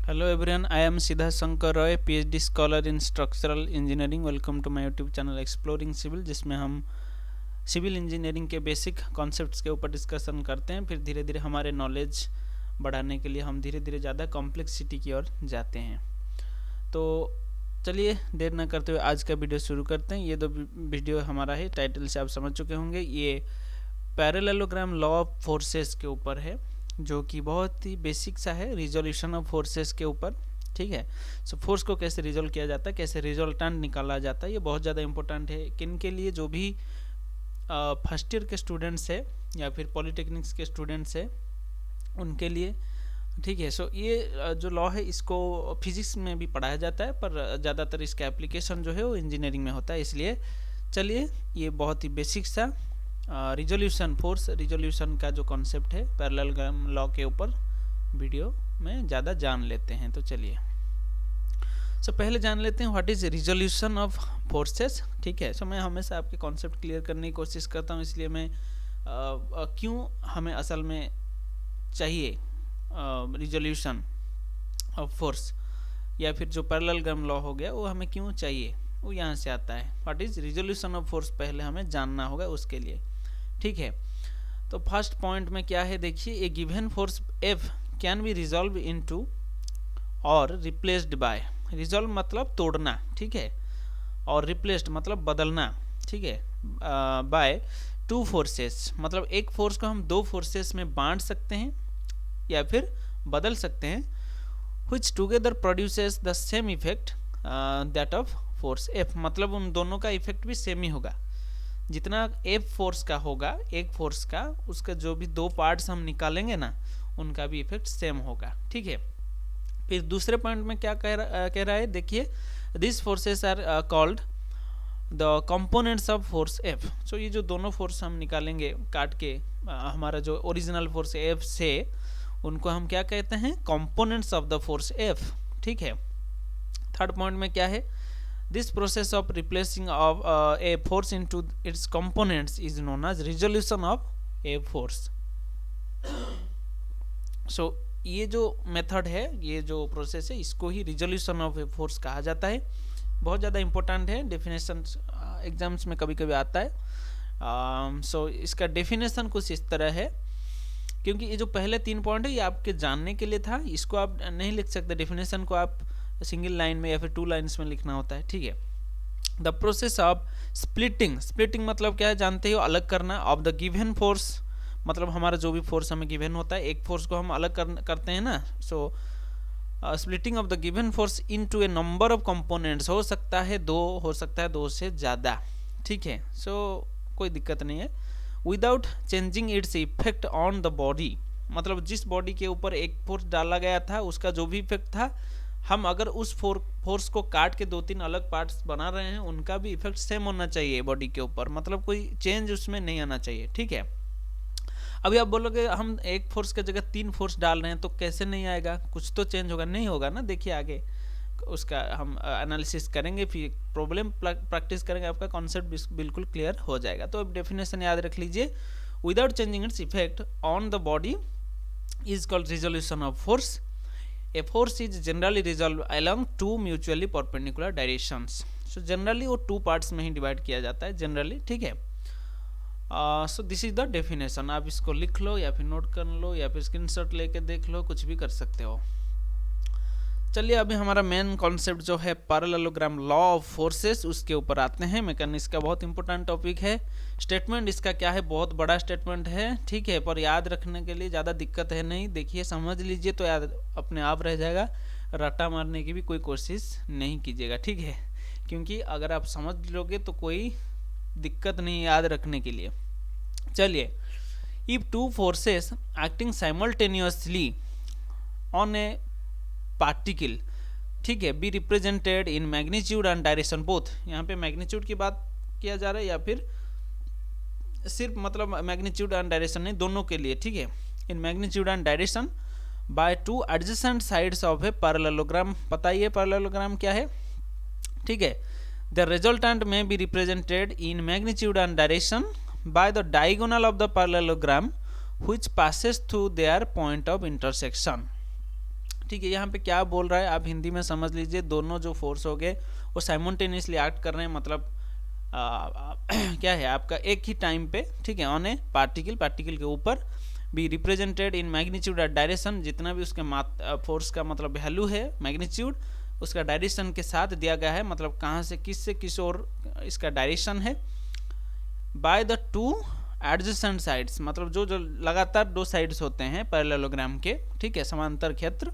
Hello everyone, I am Siddharth Shankar Roy, PhD scholar in structural engineering. Welcome to my YouTube channel Exploring Civil, जिसमें हम civil engineering के basic concepts के ऊपर discussion करते हैं। फिर धीरे धीरे हमारे नॉलेज बढ़ाने के लिए हम धीरे धीरे ज़्यादा कॉम्प्लेक्सिटी की ओर जाते हैं। तो चलिए देर न करते हुए आज का वीडियो शुरू करते हैं। ये दो वीडियो हमारा है, टाइटल से आप समझ चुके होंगे। ये पैरेललोग्राम लॉ ऑफ फोर्सेस के ऊपर है, जो कि बहुत ही बेसिक सा है, रिजोल्यूशन ऑफ फोर्सेस के ऊपर। ठीक है, सो फोर्स को कैसे रिजोल्व किया जाता है, कैसे रिजल्टेंट निकाला जाता है, ये बहुत ज़्यादा इंपॉर्टेंट है। किन के लिए? जो भी फर्स्ट ईयर के स्टूडेंट्स है या फिर पॉलिटेक्निक्स के स्टूडेंट्स है उनके लिए। ठीक है, सो ये जो लॉ है इसको फिजिक्स में भी पढ़ाया जाता है, पर ज़्यादातर इसका एप्लीकेशन जो है वो इंजीनियरिंग में होता है। इसलिए चलिए, ये बहुत ही बेसिक सा रिजोल्यूशन, फोर्स रिजोल्यूशन का जो कॉन्सेप्ट है पैरेललोग्राम लॉ के ऊपर वीडियो में ज़्यादा जान लेते हैं। तो चलिए पहले जान लेते हैं what is resolution of forces. ठीक है, मैं हमेशा आपके कॉन्सेप्ट क्लियर करने की कोशिश करता हूँ, इसलिए मैं क्यों हमें असल में चाहिए रिजोल्यूशन ऑफ फोर्स, या फिर जो पैरेललोग्राम लॉ हो गया वो हमें क्यों चाहिए, वो यहाँ से आता है। What is resolution of force पहले हमें जानना होगा उसके लिए। ठीक है, तो फर्स्ट पॉइंट में क्या है, देखिए, a given force F can be resolve into और रिप्लेस्ड बाय। रिजॉल्व मतलब तोड़ना, ठीक है, और रिप्लेस्ड मतलब बदलना, ठीक है, बाय टू फोर्सेस, मतलब एक फोर्स को हम दो फोर्सेस में बांट सकते हैं या फिर बदल सकते हैं, which together produces the same effect that of force F, मतलब उन दोनों का इफेक्ट भी सेम ही होगा। जितना F फोर्स का होगा, एक फोर्स का, उसका जो भी दो पार्ट्स हम निकालेंगे ना, उनका भी इफेक्ट सेम होगा। ठीक है, फिर दूसरे पॉइंट में क्या कह रहा है, देखिए, this forces are called the components of force F। So ये जो दोनों फोर्स हम निकालेंगे काट के, हमारा जो ओरिजिनल फोर्स F से, उनको हम क्या कहते हैं, components of the force F। ठीक है, थर्ड पॉइंट में क्या है, this process of replacing of a force into its components is known as resolution of a force. So ये जो मेथड है, ये जो प्रोसेस है, इसको ही रिजोल्यूशन ऑफ ए फोर्स कहा जाता है। बहुत ज़्यादा इंपॉर्टेंट है, डेफिनेशन एग्जाम्स में कभी कभी आता है। सो इसका डेफिनेशन कुछ इस तरह है, क्योंकि ये जो पहले तीन पॉइंट है ये आपके जानने के लिए था, इसको आप नहीं लिख सकते, डेफिनेशन को आप सिंगल लाइन में या फिर टू लाइन्स में लिखना होता है। ठीक है, the process of splitting, splitting मतलब क्या है जानते हो, अलग करना, ऑफ द गिवन फोर्स, मतलब हमारा जो भी फोर्स हमें गिवन होता है, एक फोर्स को हम अलग करते हैं ना। So splitting of the given force into a number of components, हो सकता है दो, हो सकता है दो से ज़्यादा। ठीक है, सो कोई दिक्कत नहीं है, without changing its effect on the body, मतलब जिस बॉडी के ऊपर एक फोर्स डाला गया था उसका जो भी इफेक्ट था, हम अगर उस फोर्स को काट के दो तीन अलग पार्ट्स बना रहे हैं, उनका भी इफेक्ट सेम होना चाहिए बॉडी के ऊपर, मतलब कोई चेंज उसमें नहीं आना चाहिए। ठीक है, अभी आप बोलोगे हम एक फोर्स की जगह तीन फोर्स डाल रहे हैं तो कैसे नहीं आएगा, कुछ तो चेंज होगा, नहीं होगा ना। देखिए आगे उसका हम एनालिसिस करेंगे, फिर प्रॉब्लम प्रैक्टिस करेंगे, आपका कॉन्सेप्ट बिल्कुल क्लियर हो जाएगा। तो अब डेफिनेशन याद रख लीजिए, without changing its effect on the body is called resolution of force. A force is generally resolved along two mutually perpendicular directions. So generally वो टू पार्ट्स में ही डिवाइड किया जाता है जनरली। ठीक है, so this is the definition. आप इसको लिख लो या फिर नोट कर लो या फिर स्क्रीनशॉट लेके देख लो, कुछ भी कर सकते हो। चलिए अभी हमारा मेन कॉन्सेप्ट जो है पैरेललोग्राम लॉ ऑफ फोर्सेस, उसके ऊपर आते हैं। मैकेनिक्स का बहुत इंपॉर्टेंट टॉपिक है। स्टेटमेंट इसका क्या है, बहुत बड़ा स्टेटमेंट है। ठीक है, पर याद रखने के लिए ज़्यादा दिक्कत है नहीं, देखिए समझ लीजिए तो याद अपने आप रह जाएगा, रट्टा मारने की भी कोई कोशिश नहीं कीजिएगा। ठीक है, क्योंकि अगर आप समझ लोगे तो कोई दिक्कत नहीं याद रखने के लिए। चलिए, if two forces acting simultaneously on A particle, ठीक है, be represented in magnitude and direction both. यहाँ पे मैग्नीट्यूड की बात किया जा रहा है या फिर सिर्फ मतलब मैग्नीट्यूड एंड डायरेक्शन नहीं, दोनों के लिए। ठीक है, in magnitude and direction by two adjacent sides of a parallelogram. बताइए पैरेललोग्राम क्या है। ठीक है, द रिजल्टेंट में be represented in magnitude and direction by the diagonal of the parallelogram which passes through their point of intersection। ठीक है। यहाँ पे क्या बोल रहा है आप हिंदी में समझ लीजिए, दोनों जो फोर्स हो गए वो साइमल्टेनियसली एक्ट कर रहे हैं, मतलब क्या है आपका एक ही टाइम पे, ठीक है, ऑन ए पार्टिकल के ऊपर बी रिप्रेजेंटेड इन मैग्नीट्यूड और डायरेक्शन, जितना भी उसके फोर्स का मतलब वैल्यू है मैग्नीट्यूड, उसका डायरेक्शन के साथ दिया गया है, मतलब कहाँ से किस ओर इसका डायरेक्शन है, by the two adjacent sides, मतलब जो लगातार दो साइड्स होते हैं पैरेललोग्राम के, ठीक है, समांतर क्षेत्र।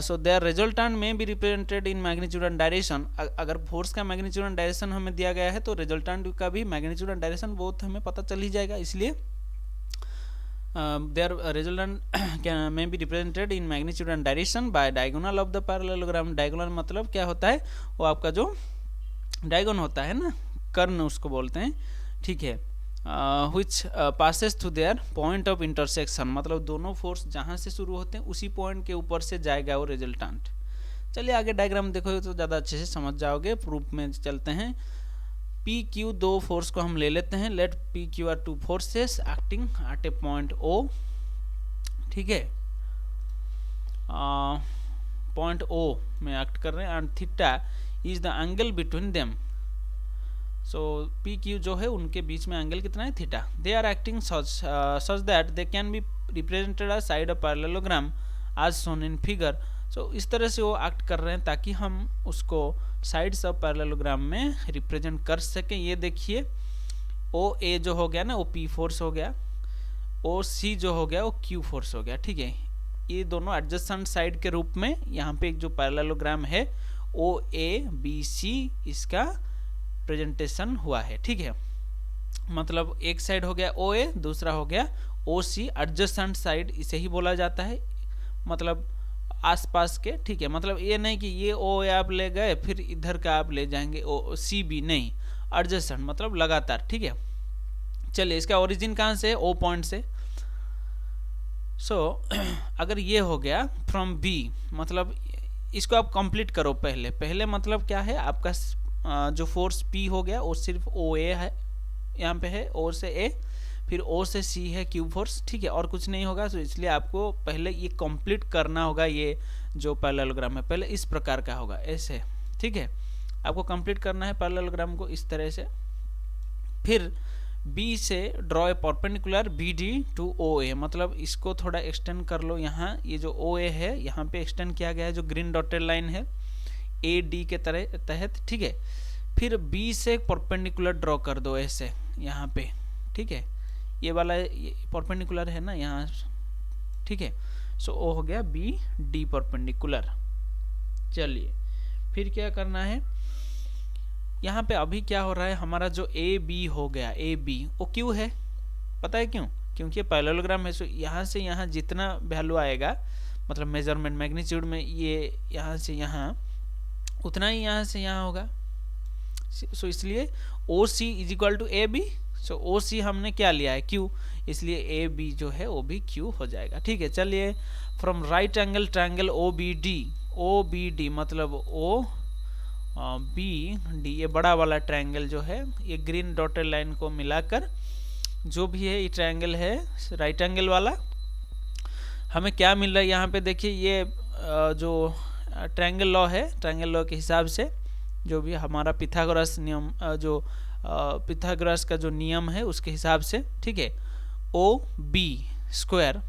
सो देयर रिजल्टेंट में be represented in magnitude and direction, अगर फोर्स का मैग्नीट्यूड एंड डायरेक्शन हमें दिया गया है तो रिजल्टेंट का भी मैग्नीट्यूड एंड डायरेक्शन बोथ हमें पता चल ही जाएगा, इसलिए their resultant may be represented in magnitude and direction by diagonal of the parallelogram। diagonal मतलब क्या होता है, वो आपका जो डायगोन होता है ना, कर्ण उसको बोलते हैं, ठीक है, which passes through their point of intersection, मतलब दोनों फोर्स जहाँ से शुरू होते हैं उसी पॉइंट के ऊपर से जाएगा वो रिजल्टेंट। चलिए आगे डायग्राम देखोगे तो ज़्यादा अच्छे से समझ जाओगे। प्रूफ में चलते हैं। पी क्यू दो फोर्स को हम ले लेते हैं। Let P Q are two forces acting at a point O, ठीक है, पॉइंट ओ में एक्ट कर रहे हैं, and theta is the angle between them. So P Q जो है उनके बीच में एंगल कितना है, theta. They are acting such that they can be represented as side of parallelogram as shown in figure. So इस तरह से वो एक्ट कर रहे हैं ताकि हम उसको साइड्स ऑफ पैरेललोग्राम में रिप्रेजेंट कर सकें। ये देखिए ओ ए जो हो गया ना वो पी फोर्स हो गया, ओ सी जो हो गया वो क्यू फोर्स हो गया, ठीक है। ये दोनों एडजेसेंट साइड के रूप में यहाँ पे एक जो पैरेललोग्राम है ओ ए बी सी, इसका प्रेजेंटेशन हुआ है, ठीक है। मतलब एक साइड हो गया ओ ए, दूसरा हो गया ओ सी, एडजेसेंट साइड इसे ही बोला जाता है, मतलब आसपास के, ठीक है। मतलब ये नहीं कि ये ओ आप ले गए फिर इधर का आप ले जाएंगे ओ सी बी, नहीं, एडजेसेंट मतलब लगातार, ठीक है। चलिए इसका ओरिजिन कहाँ से है, ओ पॉइंट से। सो अगर ये हो गया फ्रॉम बी, मतलब इसको आप कंप्लीट करो पहले मतलब क्या है आपका जो फोर्स पी हो गया वो सिर्फ ओ ए है, यहाँ पे है ओ से ए, फिर ओ से सी है क्यू फोर्स, ठीक है, और कुछ नहीं होगा। तो इसलिए आपको पहले ये कंप्लीट करना होगा। ये जो पैरेललोग्राम है पहले इस प्रकार का होगा, ऐसे, ठीक है, आपको कंप्लीट करना है पैरेललोग्राम को इस तरह से। फिर बी से draw a perpendicular B D to O A, मतलब इसको थोड़ा एक्सटेंड कर लो। यहाँ ये जो ओ ए है यहाँ पे एक्सटेंड किया गया है, जो ग्रीन डॉटेड लाइन है ए डी के तहत, ठीक है। फिर बी से परपेंडिकुलर ड्रॉ कर दो ऐसे यहाँ पे, ठीक है, ये वाला परपेंडिकुलर है ना यहाँ, ठीक है। सो ओ हो गया बी डी परपेंडिकुलर। चलिए फिर क्या करना है, यहाँ पे अभी क्या हो रहा है, हमारा जो ए बी हो गया, ए बी वो क्यों है, पता है क्यों, क्योंकि पैरेललोग्राम है। सो यहाँ से यहाँ जितना वैल्यू आएगा, मतलब मेजरमेंट मैग्नीट्यूड में, ये यहाँ से यहाँ उतना ही यहाँ से यहाँ होगा। सो इसलिए O C is equal to A B. So O C हमने क्या लिया है, क्यू, इसलिए ए बी जो है वो भी क्यू हो जाएगा, ठीक है। चलिए from right angle triangle O B D मतलब ओ बी डी, ये बड़ा वाला ट्रायंगल जो है, ये ग्रीन डॉटेड लाइन को मिलाकर जो भी है ये ट्रायंगल है राइट एंगल वाला, हमें क्या मिल रहा है यहाँ पे देखिए। ये जो ट्रायंगल लॉ है, ट्रायंगल लॉ के हिसाब से जो भी हमारा पिथागोरस नियम, जो पिथागोरस का जो नियम है उसके हिसाब से, ठीक है, O B square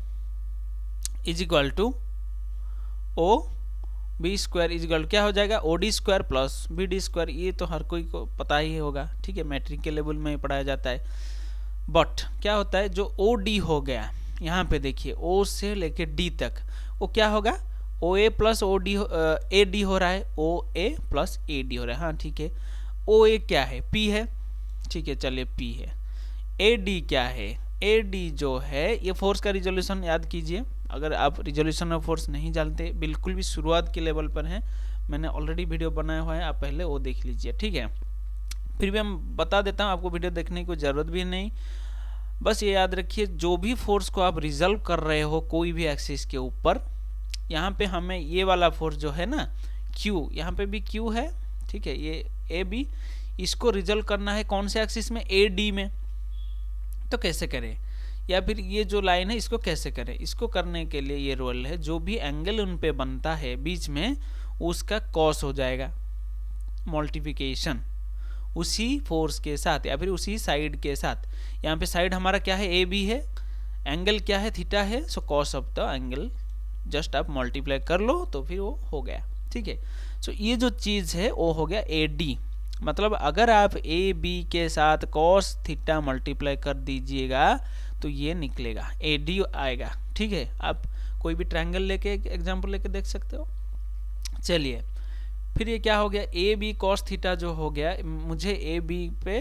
is equal to O B square is equal क्या हो जाएगा, O D square plus B D square. ये तो हर कोई को पता ही होगा, ठीक है, मैट्रिक के लेवल में पढ़ाया जाता है। बट क्या होता है, जो ओ डी हो गया यहाँ पे देखिए, ओ से लेके डी तक वो क्या होगा, O A plus O D, A D हो रहा है, ओ ए प्लस ए डी हो रहा है, हाँ ठीक है। ओ ए क्या है, पी है, ठीक है, चलिए पी है। ए डी क्या है, ए डी जो है ये फोर्स का रिजोल्यूशन याद कीजिए। अगर आप रिजोल्यूशन ऑफ फोर्स नहीं जानते, बिल्कुल भी शुरुआत के लेवल पर हैं, मैंने ऑलरेडी वीडियो बनाया हुआ है, आप पहले वो देख लीजिए, ठीक है। फिर भी हम बता देता हूँ, आपको वीडियो देखने की कोई ज़रूरत भी नहीं। बस ये याद रखिए, जो भी फोर्स को आप रिजल्व कर रहे हो कोई भी एक्सिस के ऊपर, यहाँ पे हमें ये वाला फोर्स जो है ना Q, यहाँ पे भी Q है, ठीक है, ये ए बी, इसको रिजल्व करना है कौन से एक्सिस में, ए डी में। तो कैसे करें, या फिर ये जो लाइन है इसको कैसे करें। इसको करने के लिए ये रोल है, जो भी एंगल उन पे बनता है बीच में उसका कॉस हो जाएगा मल्टीप्लिकेशन उसी फोर्स के साथ या फिर उसी साइड के साथ। यहाँ पे साइड हमारा क्या है, ए बी है, एंगल क्या है, थीटा है, so cos of the angle just आप मल्टीप्लाई कर लो तो फिर वो हो गया। ठीक है, सो ये जो चीज़ है वो हो गया ए डी। मतलब अगर आप ए बी के साथ कॉस थीटा मल्टीप्लाई कर दीजिएगा तो ये निकलेगा ए डी आएगा। ठीक है, आप कोई भी ट्रायंगल लेके एग्जांपल लेके देख सकते हो। चलिए फिर ये क्या हो गया, ए बी कॉस थीटा जो हो गया, मुझे ए बी पे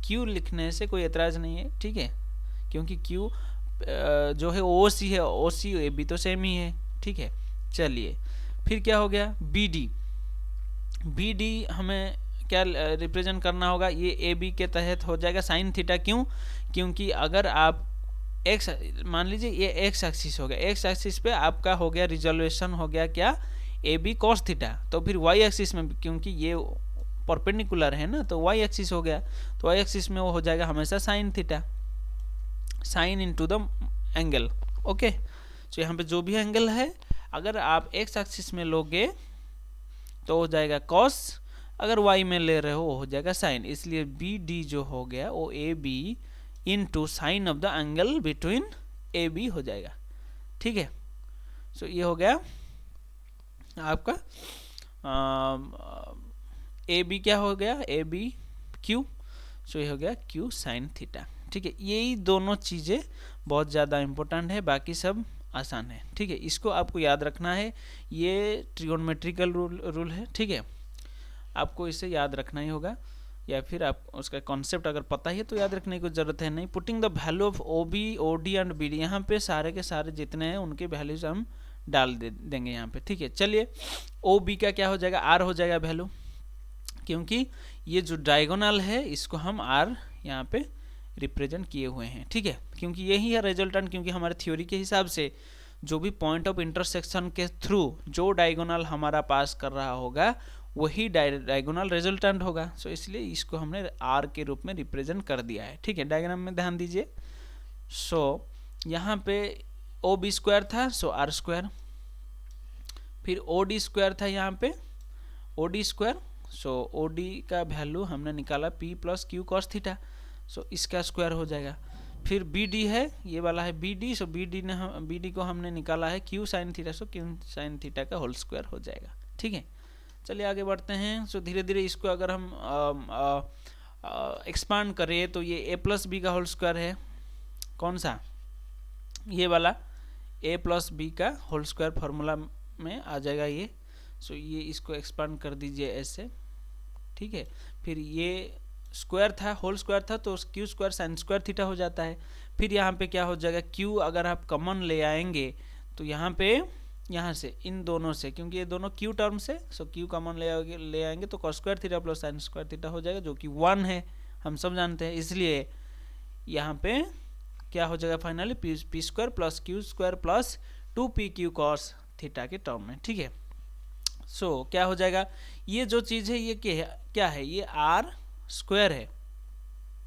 क्यू लिखने से कोई एतराज़ नहीं है। ठीक है, क्योंकि क्यू जो है ओ सी है, ओ सी ए बी तो सेम ही है। ठीक है, चलिए फिर क्या हो गया, बी डी। बी डी हमें क्या रिप्रेजेंट करना होगा, ये ए बी के तहत हो जाएगा साइन थीटा। क्यों, क्योंकि अगर आप एक्स मान लीजिए ये एक्स एक्सिस हो गया, एक्स एक्सिस पे आपका हो गया रिजोल्यूशन हो गया क्या, ए बी कॉस थीटा। तो फिर वाई एक्सिस में क्योंकि ये परपेंडिकुलर है ना, तो वाई एक्सिस हो गया, तो वाई एक्सिस में वो हो जाएगा हमेशा sine theta, sine into the angle. Okay, तो यहाँ पे जो भी एंगल है अगर आप एक्स एक्सिस में लोगे तो हो जाएगा कॉस, अगर वाई में ले रहे हो हो जाएगा साइन। इसलिए बी डी जो हो गया वो A B into sine of the angle between A B हो जाएगा। ठीक है, सो ये हो गया आपका ए बी क्या हो गया, ए बी क्यू, सो ये हो गया क्यू साइन थीटा। ठीक है, यही दोनों चीज़ें बहुत ज़्यादा इम्पोर्टेंट है, बाकी सब आसान है। ठीक है, इसको आपको याद रखना है, ये ट्रिगोनोमेट्रिकल रूल है। ठीक है, आपको इसे याद रखना ही होगा, या फिर आप उसका कॉन्सेप्ट अगर पता ही है तो याद रखने की ज़रूरत है नहीं। Putting the value of O B O D and B D, यहाँ पे सारे के सारे जितने हैं उनके वैल्यूज हम डाल देंगे यहाँ पे। ठीक है, चलिए ओ बी का क्या हो जाएगा, आर हो जाएगा वैल्यू, क्योंकि ये जो डायगोनल है इसको हम आर यहाँ पे रिप्रेजेंट किए हुए हैं। ठीक है, क्योंकि यही है रिजल्टेंट, क्योंकि हमारे थ्योरी के हिसाब से जो भी पॉइंट ऑफ इंटरसेक्शन के थ्रू जो डायगोनल हमारा पास कर रहा होगा वही डायगोनल रिजल्टेंट होगा। सो इसलिए इसको हमने आर के रूप में रिप्रेजेंट कर दिया है। ठीक है, डायग्राम में ध्यान दीजिए। सो यहाँ पे ओ बी स्क्वायर था, सो आर स्क्वायर, फिर ओ डी स्क्वायर था यहाँ पे O D square, so O D का वैल्यू हमने निकाला P plus Q cos theta, so इसका स्क्वायर हो जाएगा। फिर बी डी है, ये वाला है बी डी, सो बी डी को हमने निकाला है क्यू साइन थीटा, सो क्यू साइन थीटा का होल स्क्वायर हो जाएगा। ठीक है, चलिए आगे बढ़ते हैं। सो धीरे धीरे इसको अगर हम एक्सपांड करें तो ये ए प्लस बी का होल स्क्वायर है, कौन सा, ये वाला ए प्लस बी का होल स्क्वायर फार्मूला में आ जाएगा ये। सो ये इसको एक्सपांड कर दीजिए ऐसे। ठीक है, फिर ये स्क्वायर था, होल स्क्वायर था, तो Q square sine square theta हो जाता है। फिर यहाँ पे क्या हो जाएगा, क्यू अगर आप कॉमन ले आएंगे तो यहाँ पे यहाँ से इन दोनों से, क्योंकि ये दोनों क्यू टर्म्स है, सो क्यू कॉमन ले आएंगे तो cos square theta plus sine square theta हो जाएगा, जो कि 1 है, हम सब जानते हैं। इसलिए यहाँ पे क्या हो जाएगा finally, P square plus Q square plus 2p Q cos theta के टर्म में। ठीक है, सो क्या हो जाएगा, ये जो चीज़ है ये क्या है, ये आर स्क्वायर है।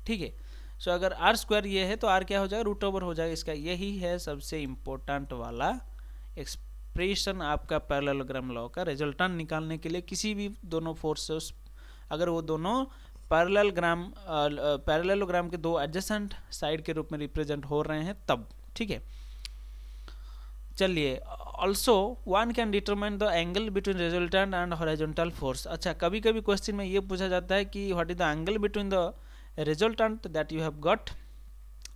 ठीक है, सो अगर आर स्क्वायर ये है तो आर क्या हो जाएगा, रूट ओवर हो जाएगा इसका। यही है सबसे इम्पोर्टेंट वाला एक्सप्रेशन आपका पैरेललोग्राम लॉ का रिजल्टेंट निकालने के लिए। किसी भी दोनों फोर्सेस अगर वो दोनों पैरेललोग्राम के दो एडजेसेंट साइड के रूप में रिप्रेजेंट हो रहे हैं तब। ठीक है, चलिए also one can determine the angle between resultant and horizontal force. अच्छा, कभी कभी क्वेश्चन में ये पूछा जाता है कि what is the angle between the resultant that you have got,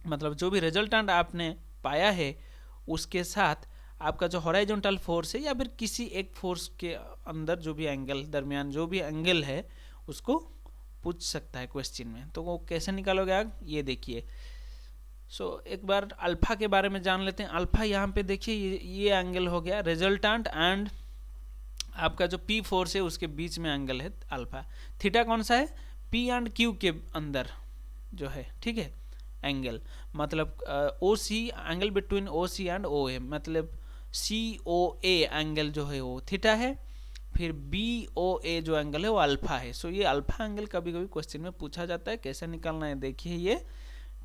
मतलब जो भी रिजल्टेंट आपने पाया है उसके साथ आपका जो हॉरिजॉन्टल फोर्स है या फिर किसी एक फोर्स के अंदर जो भी एंगल दरमियान जो भी एंगल है उसको पूछ सकता है क्वेश्चन में। तो वो कैसे निकालोगे आप, ये देखिए। सो एक बार अल्फा के बारे में जान लेते हैं। अल्फा यहाँ पे देखिए ये एंगल हो गया रिजल्टेंट एंड आपका जो पी फोर्स है उसके बीच में एंगल है अल्फा। थीटा कौन सा है, पी एंड क्यू के अंदर जो है। ठीक है, एंगल मतलब O C angle between O C and O A, मतलब सी ओ ए एंगल जो है वो थीटा है, फिर बी ओ ए जो एंगल है वो अल्फा है। सो ये अल्फा एंगल कभी कभी क्वेश्चन में पूछा जाता है, कैसे निकालना है देखिए ये।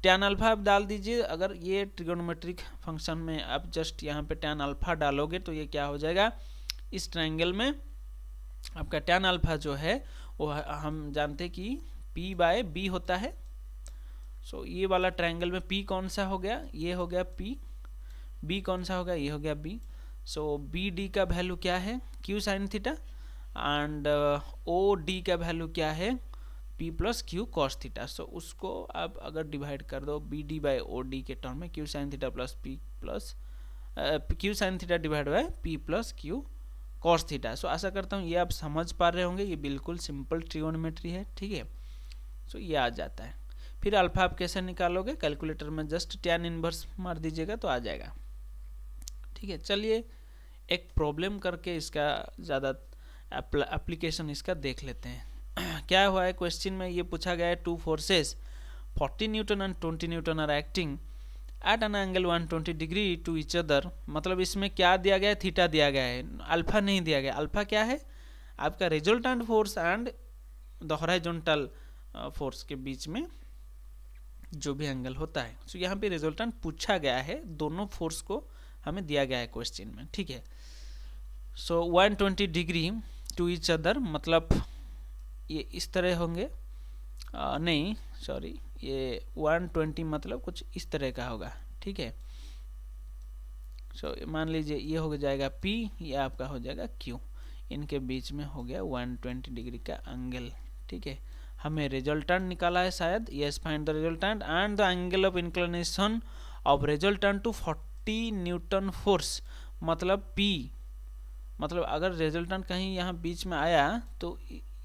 टैन अल्फा आप डाल दीजिए। अगर ये ट्रिगोनोमेट्रिक फंक्शन में आप जस्ट यहाँ पे टैन अल्फा डालोगे तो ये क्या हो जाएगा, इस ट्रायंगल में आपका टैन अल्फा जो है वो हम जानते हैं कि P बाय B होता है। सो ये वाला ट्रायंगल में P कौन सा हो गया, ये हो गया P, B कौन सा होगा, ये हो गया B। सो BD का वैल्यू क्या है, Q sine theta, and OD का वैल्यू क्या है, P plus Q cos theta. So उसको आप अगर डिवाइड कर दो BD बाय OD के टर्म में, Q sine theta plus P plus Q sine theta divide by P plus Q cos theta. So आशा करता हूँ ये आप समझ पा रहे होंगे, ये बिल्कुल सिंपल ट्रिगोनोमेट्री है, ठीक है। सो ये आ जाता है। फिर अल्फा आप कैसे निकालोगे, कैलकुलेटर में जस्ट टैन इनवर्स मार दीजिएगा तो आ जाएगा, ठीक है। चलिए एक प्रॉब्लम करके इसका ज़्यादा एप्लीकेशन इसका देख लेते हैं। क्या हुआ है क्वेश्चन में, ये पूछा गया है two forces 40 newton and 20 newton are acting at an angle 120 degree to each other. मतलब इसमें क्या दिया गया है, थीटा दिया गया है, अल्फा नहीं दिया गया। अल्फा क्या है, आपका resultant force and the horizontal force के बीच में जो भी एंगल होता है। सो यहाँ पे रिजल्टेंट पूछा गया है, दोनों फोर्स को हमें दिया गया है क्वेश्चन में, ठीक है। सो 120 डिग्री टू ईच अदर मतलब ये इस तरह होंगे, नहीं सॉरी, ये 120 मतलब कुछ इस तरह का होगा, ठीक है। सो मान लीजिए ये हो जाएगा P, ये आपका हो जाएगा Q, इनके बीच में हो गया 120 डिग्री का एंगल, ठीक है। हमें रिजल्टेंट निकाला है शायद, yes find the resultant and the angle of inclination of resultant to 40 newton force. मतलब P, मतलब अगर रिजल्टेंट कहीं यहाँ बीच में आया तो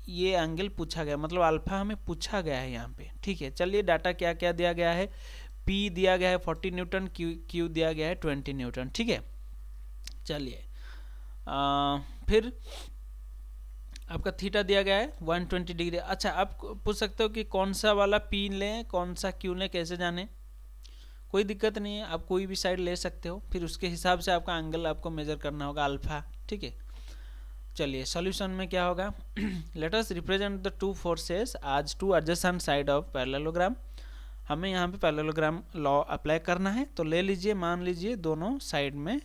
ये एंगल पूछा गया, मतलब अल्फा हमें पूछा गया है यहाँ पे, ठीक है। चलिए डाटा क्या क्या दिया गया है, P दिया गया है 40 न्यूटन, Q दिया गया है 20 न्यूटन, ठीक है। चलिए फिर आपका थीटा दिया गया है 120 डिग्री। अच्छा आप पूछ सकते हो कि कौन सा वाला P लें कौन सा Q लें, कैसे जाने, कोई दिक्कत नहीं है, आप कोई भी साइड ले सकते हो, फिर उसके हिसाब से आपका एंगल आपको मेजर करना होगा अल्फा, ठीक है। चलिए सॉल्यूशन में क्या होगा, let us represent the two forces as two adjacent side of parallelogram. हमें यहाँ पे पैरेललोग्राम लॉ अप्लाई करना है, तो ले लीजिए, मान लीजिए दोनों साइड में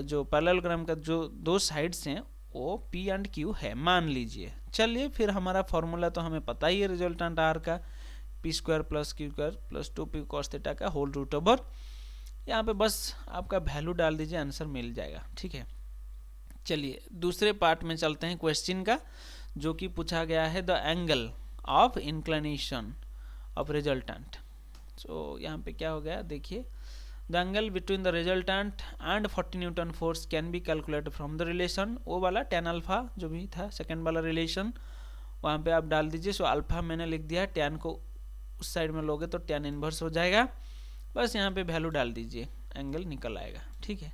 जो पैरेललोग्राम का जो दो साइड्स हैं वो P एंड Q है, मान लीजिए। चलिए फिर हमारा फॉर्मूला तो हमें पता ही है रिजल्टेंट R का, P² plus Q² plus 2P cos theta का होल रूट ओवर। यहाँ पे बस आपका वैल्यू डाल दीजिए, आंसर मिल जाएगा, ठीक है। चलिए दूसरे पार्ट में चलते हैं क्वेश्चन का, जो कि पूछा गया है the angle of inclination of resultant. So यहाँ पे क्या हो गया, देखिए the angle between the resultant and 40 newton force can be calculated from the relation, वो वाला टैन अल्फा जो भी था सेकेंड वाला रिलेशन, वहाँ पे आप डाल दीजिए। सो अल्फा मैंने लिख दिया, टैन को उस साइड में लोगे तो टैन इनवर्स हो जाएगा, बस यहाँ पे वैल्यू डाल दीजिए, एंगल निकल आएगा, ठीक है।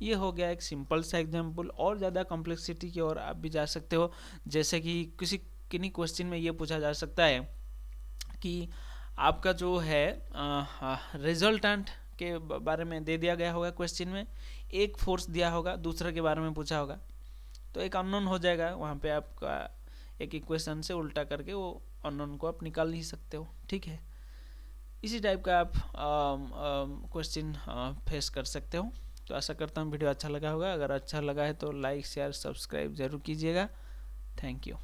ये हो गया एक सिंपल सा एग्जाम्पल। और ज़्यादा कॉम्प्लेक्सिटी की ओर आप भी जा सकते हो, जैसे कि किन्हीं क्वेश्चन में ये पूछा जा सकता है कि आपका जो है रिजल्टेंट के बारे में दे दिया गया होगा क्वेश्चन में, एक फोर्स दिया होगा, दूसरे के बारे में पूछा होगा, तो एक अननोन हो जाएगा, वहाँ पे आपका एक इक्वेशन से उल्टा करके वो अननोन को आप निकाल नहीं सकते हो, ठीक है। इसी टाइप का आप क्वेश्चन फेस कर सकते हो। तो आशा करता हूँ वीडियो अच्छा लगा होगा, अगर अच्छा लगा है तो लाइक शेयर सब्सक्राइब जरूर कीजिएगा। Thank you.